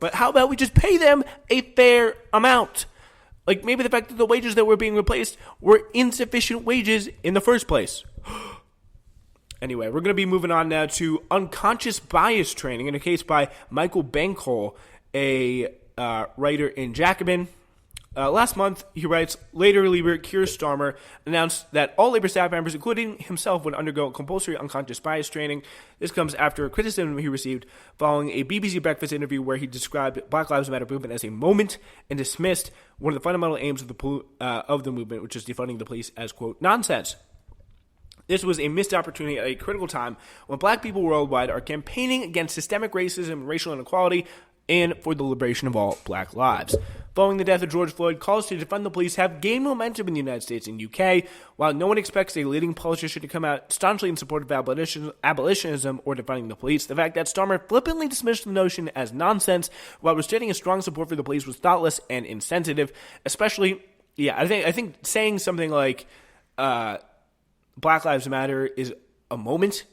but how about we just pay them a fair amount? Like maybe the fact that the wages that were being replaced were insufficient wages in the first place. Anyway, we're going to be moving on now to unconscious bias training in a case by Michael Bankhole, a writer in Jacobin. Last month, he writes, later Lieber Keir Starmer announced that all Labour staff members, including himself, would undergo compulsory unconscious bias training. This comes after a criticism he received following a BBC Breakfast interview where he described Black Lives Matter movement as a moment and dismissed one of the fundamental aims of the movement, which is defunding the police, as, quote, nonsense. This was a missed opportunity at a critical time when black people worldwide are campaigning against systemic racism and racial inequality and for the liberation of all black lives. Following the death of George Floyd, calls to defund the police have gained momentum in the United States and UK, while no one expects a leading politician to come out staunchly in support of abolitionism or defunding the police. The fact that Starmer flippantly dismissed the notion as nonsense while stating a strong support for the police was thoughtless and insensitive, especially, I think saying something like, Black Lives Matter is a moment,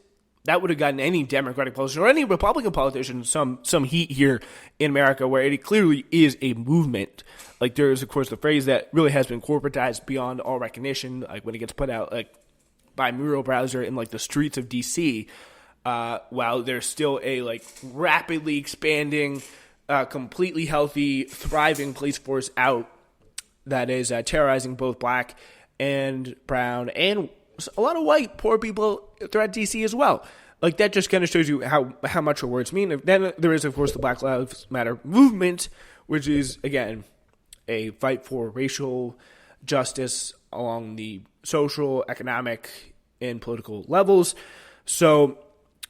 that would have gotten any Democratic politician or any Republican politician some heat here in America, where it clearly is a movement. Like, there is, of course, the phrase that really has been corporatized beyond all recognition, like when it gets put out like by Mural Browser in like the streets of D.C., while there's still a like rapidly expanding, completely healthy, thriving police force out that is terrorizing both black and brown and a lot of white poor people throughout D.C. as well. Like, that just kind of shows you how much her words mean. Then there is, of course, the Black Lives Matter movement, which is, again, a fight for racial justice along the social, economic, and political levels. So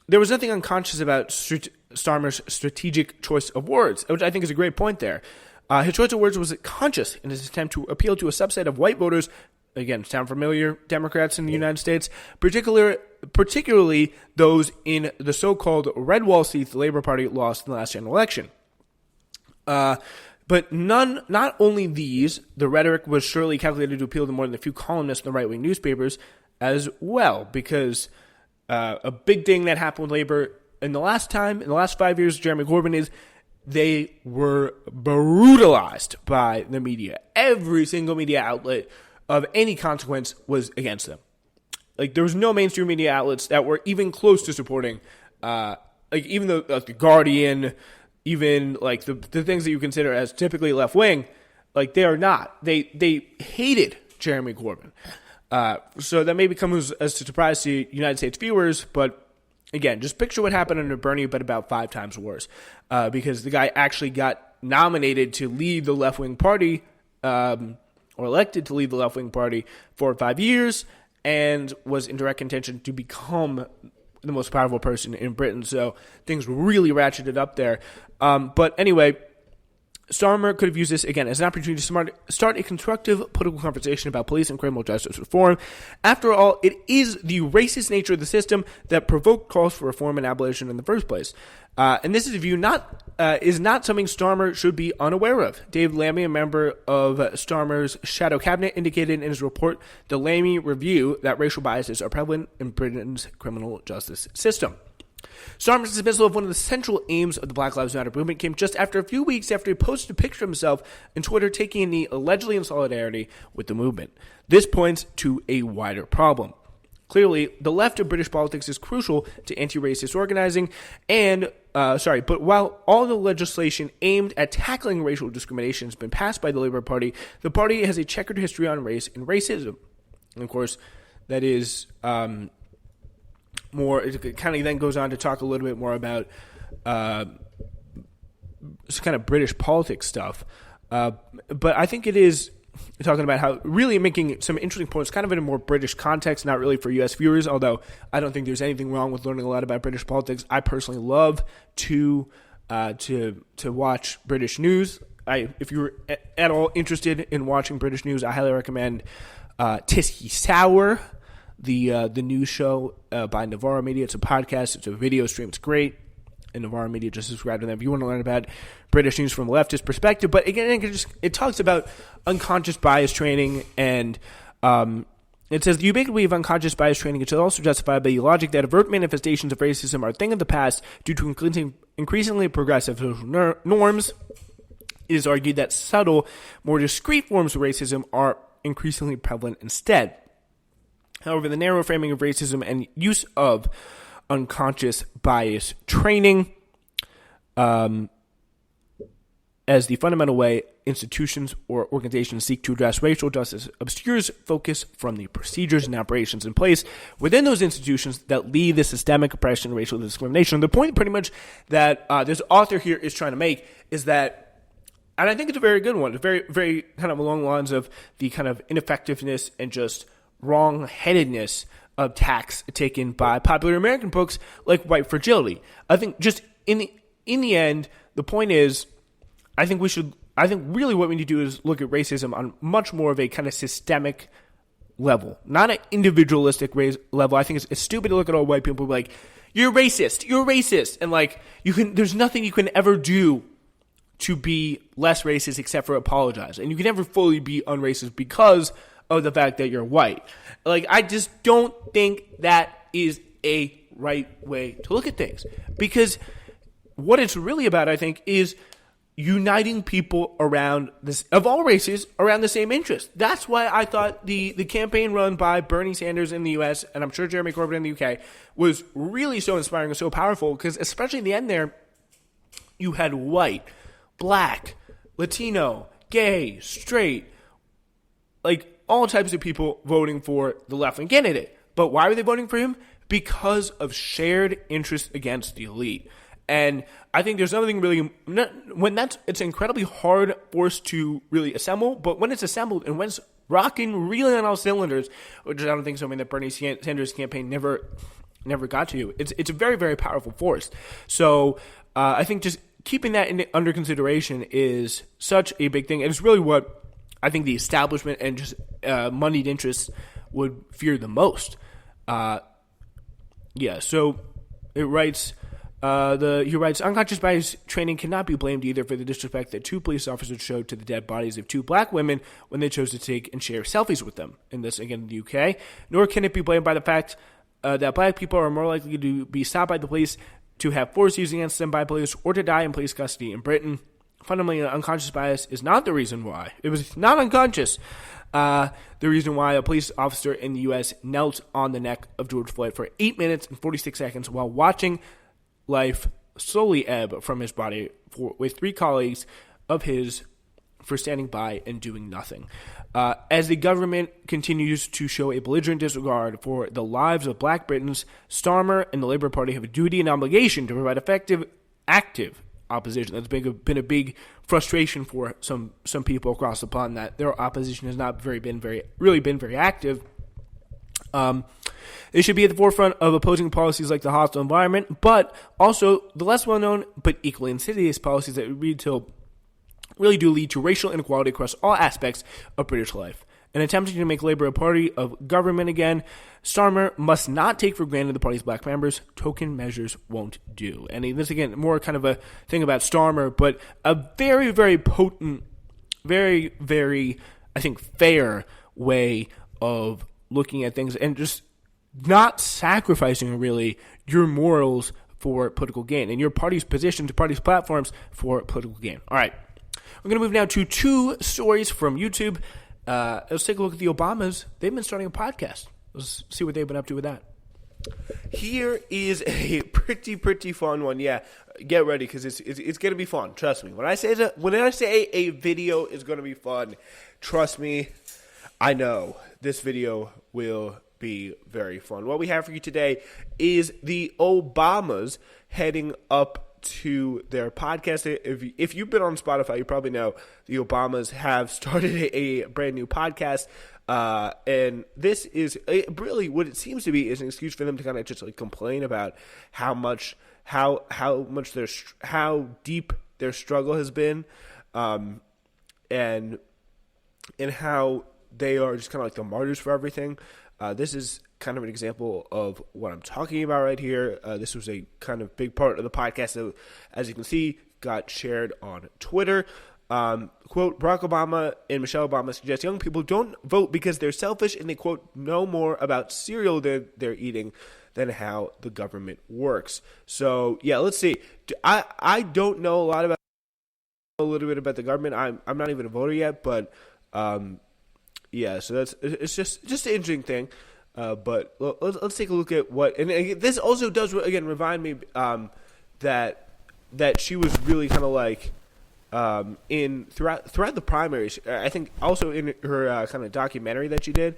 there was nothing unconscious about Starmer's strategic choice of words, which I think is a great point there. His choice of words was conscious in his attempt to appeal to a subset of white voters. Again, sound familiar, Democrats in the United States, particularly those in the so-called red wall seats the Labor Party lost in the last general election. But not only these, the rhetoric was surely calculated to appeal to more than a few columnists in the right-wing newspapers as well, because a big thing that happened with Labor in the last 5 years, Jeremy Corbyn, is they were brutalized by the media. Every single media outlet of any consequence was against them. Like, there was no mainstream media outlets that were even close to supporting, even though the Guardian, even like the things that you consider as typically left wing, like they are not. They hated Jeremy Corbyn. So that may come as a surprise to United States viewers, but again, just picture what happened under Bernie, but about 5 times worse, because the guy actually got nominated to lead the left wing party. Or elected to lead the left-wing party for 5 years, and was in direct contention to become the most powerful person in Britain. So things really ratcheted up there. But anyway, Starmer could have used this, again, as an opportunity to start a constructive political conversation about police and criminal justice reform. After all, it is the racist nature of the system that provoked calls for reform and abolition in the first place. And this is a view is not something Starmer should be unaware of. Dave Lammy, a member of Starmer's shadow cabinet, indicated in his report, the Lammy Review, that racial biases are prevalent in Britain's criminal justice system. Starmer's dismissal of one of the central aims of the Black Lives Matter movement came just after a few weeks after he posted a picture of himself on Twitter taking a knee allegedly in solidarity with the movement. This points to a wider problem. Clearly, the left of British politics is crucial to anti-racist organizing, but while all the legislation aimed at tackling racial discrimination has been passed by the Labour Party, the party has a checkered history on race and racism. And of course, that is more, it kind of then goes on to talk a little bit more about kind of British politics stuff. But I think it is talking about how really making some interesting points, kind of in a more British context, not really for U.S. viewers, although I don't think there's anything wrong with learning a lot about British politics. I personally love to watch British news. If you're at all interested in watching British news, I highly recommend Tisky Sour, the news show by Navarro Media. It's a podcast. It's a video stream. It's great. And Navarro Media, just subscribe to them if you want to learn about British news from a leftist perspective. But again, it talks about unconscious bias training and It says, the ubiquity of unconscious bias training is also justified by the logic that overt manifestations of racism are a thing of the past due to increasingly progressive social norms. It is argued that subtle, more discrete forms of racism are increasingly prevalent instead. However, the narrow framing of racism and use of unconscious bias training as the fundamental way institutions or organizations seek to address racial justice obscures focus from the procedures and operations in place within those institutions that lead the systemic oppression and racial discrimination. The point pretty much that this author here is trying to make is that, and I think it's a very good one, it's very, very kind of along the lines of the kind of ineffectiveness and just wrong-headedness of tacks taken by popular American books like White Fragility. I think just in the end, the point is, I think really what we need to do is look at racism on much more of a kind of systemic level, not an individualistic level. I think it's stupid to look at all white people and be like, you're racist. And like, there's nothing you can ever do to be less racist except for apologize. And you can never fully be unracist because of the fact that you're white. Like, I just don't think that is a right way to look at things. Because what it's really about, I think, is uniting people around this, of all races, around the same interest. That's why I thought the campaign run by Bernie Sanders in the U.S., and I'm sure Jeremy Corbyn in the U.K., was really so inspiring and so powerful, because especially in the end there, you had white, black, Latino, gay, straight, like all types of people voting for the left-wing candidate. But why were they voting for him? Because of shared interest against the elite. And I think there's something really, it's an incredibly hard force to really assemble, but when it's assembled and when it's rocking really on all cylinders, which I don't think something that Bernie Sanders' campaign never got to, it's a very, very powerful force. So I think just keeping that under consideration is such a big thing. And it's really what I think the establishment and just moneyed interests would fear the most. So it writes... he writes, unconscious bias training cannot be blamed either for the disrespect that two police officers showed to the dead bodies of two black women when they chose to take and share selfies with them, in this, again, in the UK, nor can it be blamed by the fact that black people are more likely to be stopped by the police, to have force used against them by police, or to die in police custody in Britain. Fundamentally, unconscious bias is not the reason why. It was not unconscious. The reason why a police officer in the U.S. knelt on the neck of George Floyd for 8 minutes and 46 seconds while watching life slowly ebb from his body with three colleagues of his for standing by and doing nothing. As the government continues to show a belligerent disregard for the lives of black Britons, Starmer and the Labour Party have a duty and obligation to provide effective, active opposition. That's been a big frustration for some people across the pond, that their opposition has not been very active. They should be at the forefront of opposing policies like the hostile environment, but also the less well-known but equally insidious policies that really do lead to racial inequality across all aspects of British life. In attempting to make Labour a party of government again, Starmer must not take for granted the party's black members. Token measures won't do. And this, again, more kind of a thing about Starmer, but a very, very potent, very, very, I think, fair way of looking at things and just not sacrificing really your morals for political gain and your party's positions, party's platforms for political gain. All right. We're going to move now to two stories from YouTube. Let's take a look at the Obamas. They've been starting a podcast. Let's see what they've been up to with that. Here is a pretty fun one. Yeah, get ready because it's going to be fun. Trust me. When I say a video is going to be fun, trust me, I know this video will be very fun. What we have for you today is the Obamas heading up to their podcast. If you've been on Spotify, you probably know the Obamas have started a brand new podcast, and this is really what it seems to be is an excuse for them to kind of just like complain about how deep their struggle has been, and how they are just kind of like the martyrs for everything. This is kind of an example of what I'm talking about right here. This was a kind of big part of the podcast that, as you can see, got shared on Twitter. Quote, Barack Obama and Michelle Obama suggest young people don't vote because they're selfish and they, quote, know more about cereal they're eating than how the government works. So, yeah, let's see. I don't know a little bit about the government. I'm not even a voter yet, but yeah, so it's just an interesting thing. But let's take a look at what, and this also does again remind me that she was really kind of like in throughout the primaries. I think also in her kind of documentary that she did,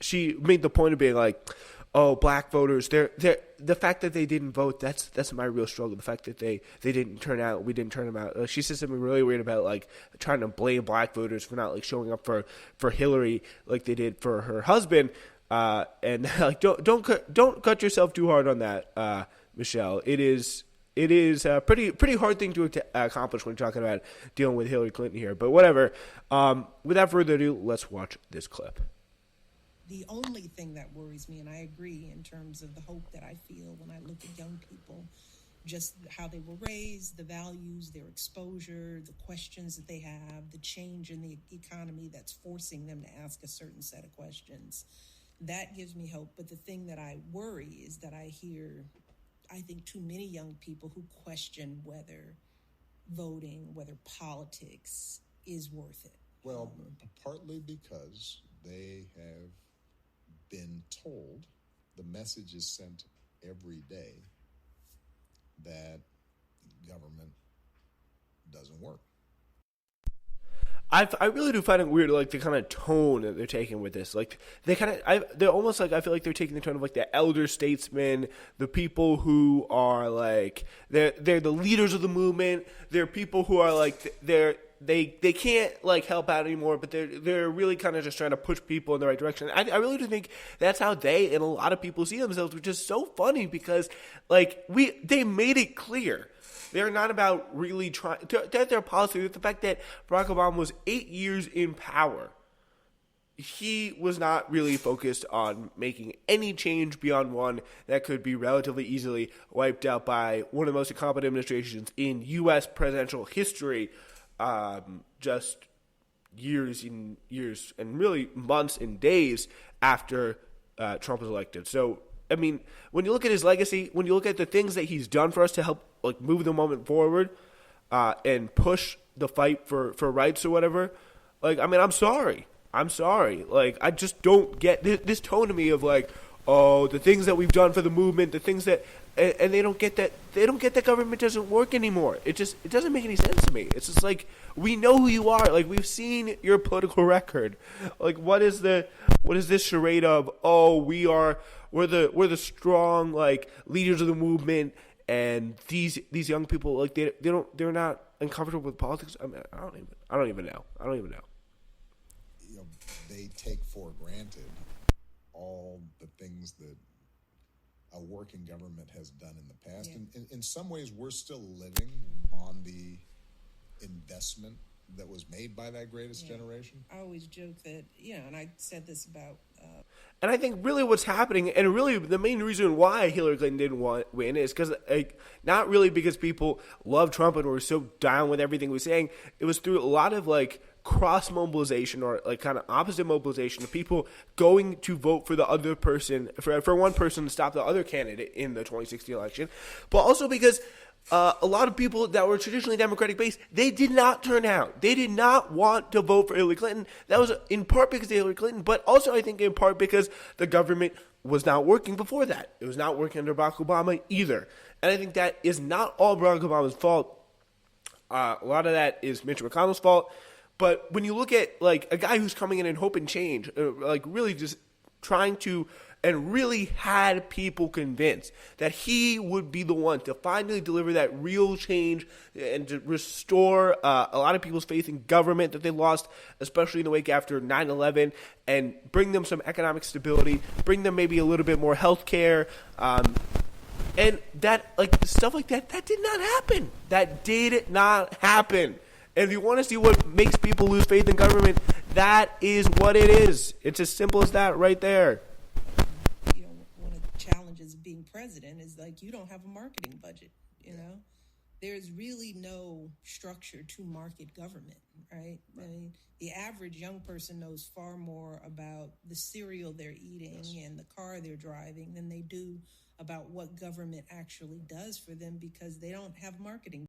she made the point of being like, oh, black voters, they're the fact that they didn't vote, that's my real struggle. The fact that they didn't turn out, we didn't turn them out. She said something really weird about like trying to blame black voters for not like showing up for Hillary like they did for her husband. And like don't cut yourself too hard on that, Michelle. It is a pretty hard thing to accomplish when you're talking about dealing with Hillary Clinton here. But whatever. Without further ado, let's watch this clip. The only thing that worries me, and I agree in terms of the hope that I feel when I look at young people, just how they were raised, the values, their exposure, the questions that they have, the change in the economy that's forcing them to ask a certain set of questions. That gives me hope. But the thing that I worry is that I think too many young people who question whether voting, whether politics is worth it. Well, partly because they have been told, the message is sent every day that government doesn't work. I really do find it weird, like the kind of tone that they're taking with this. Like they're almost like, I feel like they're taking the tone of like the elder statesmen, the people who are like they're the leaders of the movement. They're people who are like they can't like help out anymore, but they're really kind of just trying to push people in the right direction. I really do think that's how they and a lot of people see themselves, which is so funny because like they made it clear. They're not about really trying that their policy. The fact that Barack Obama was 8 years in power, he was not really focused on making any change beyond one that could be relatively easily wiped out by one of the most incompetent administrations in U.S. presidential history. Just years and years and really months and days after Trump was elected. So, I mean, when you look at his legacy, when you look at the things that he's done for us to help like move the moment forward and push the fight for rights or whatever, like, I mean, I'm sorry. Like, I just don't get this tone to me of like, oh, the things that we've done for the movement, the things that, and they don't get that. They don't get that government doesn't work anymore. It doesn't make any sense to me. It's just like, we know who you are. Like, we've seen your political record. Like, what is this charade of, oh, we're the strong like leaders of the movement, and these young people, like they're not uncomfortable with politics. I mean, I don't even know. You know, they take for granted all the things that a working government has done in the past. Yeah. And in some ways, we're still living on the investment that was made by that greatest generation. I always joke that, and I said this about... And I think really what's happening, and really the main reason why Hillary Clinton didn't win is because, not really because people love Trump and were so down with everything he was saying. It was through a lot of like cross mobilization or like kind of opposite mobilization of people going to vote for the other person, for one person to stop the other candidate in the 2016 election, but also because a lot of people that were traditionally Democratic based, they did not turn out. They did not want to vote for Hillary Clinton. That was in part because of Hillary Clinton, but also I think in part because the government was not working before that. It was not working under Barack Obama either. And I think that is not all Barack Obama's fault. A lot of that is Mitch McConnell's fault. But when you look at like a guy who's coming in and hoping change, like really just trying to, and really had people convinced that he would be the one to finally deliver that real change and to restore a lot of people's faith in government that they lost, especially in the wake after 9/11, and bring them some economic stability, bring them maybe a little bit more health care, and that, like, stuff like that, that did not happen. That did not happen. And if you want to see what makes people lose faith in government, that is what it is. It's as simple as that right there. One of the challenges of being president is like you don't have a marketing budget, there's really no structure to market government, right? I mean, the average young person knows far more about the cereal they're eating and the car they're driving than they do about what government actually does for them, because they don't have marketing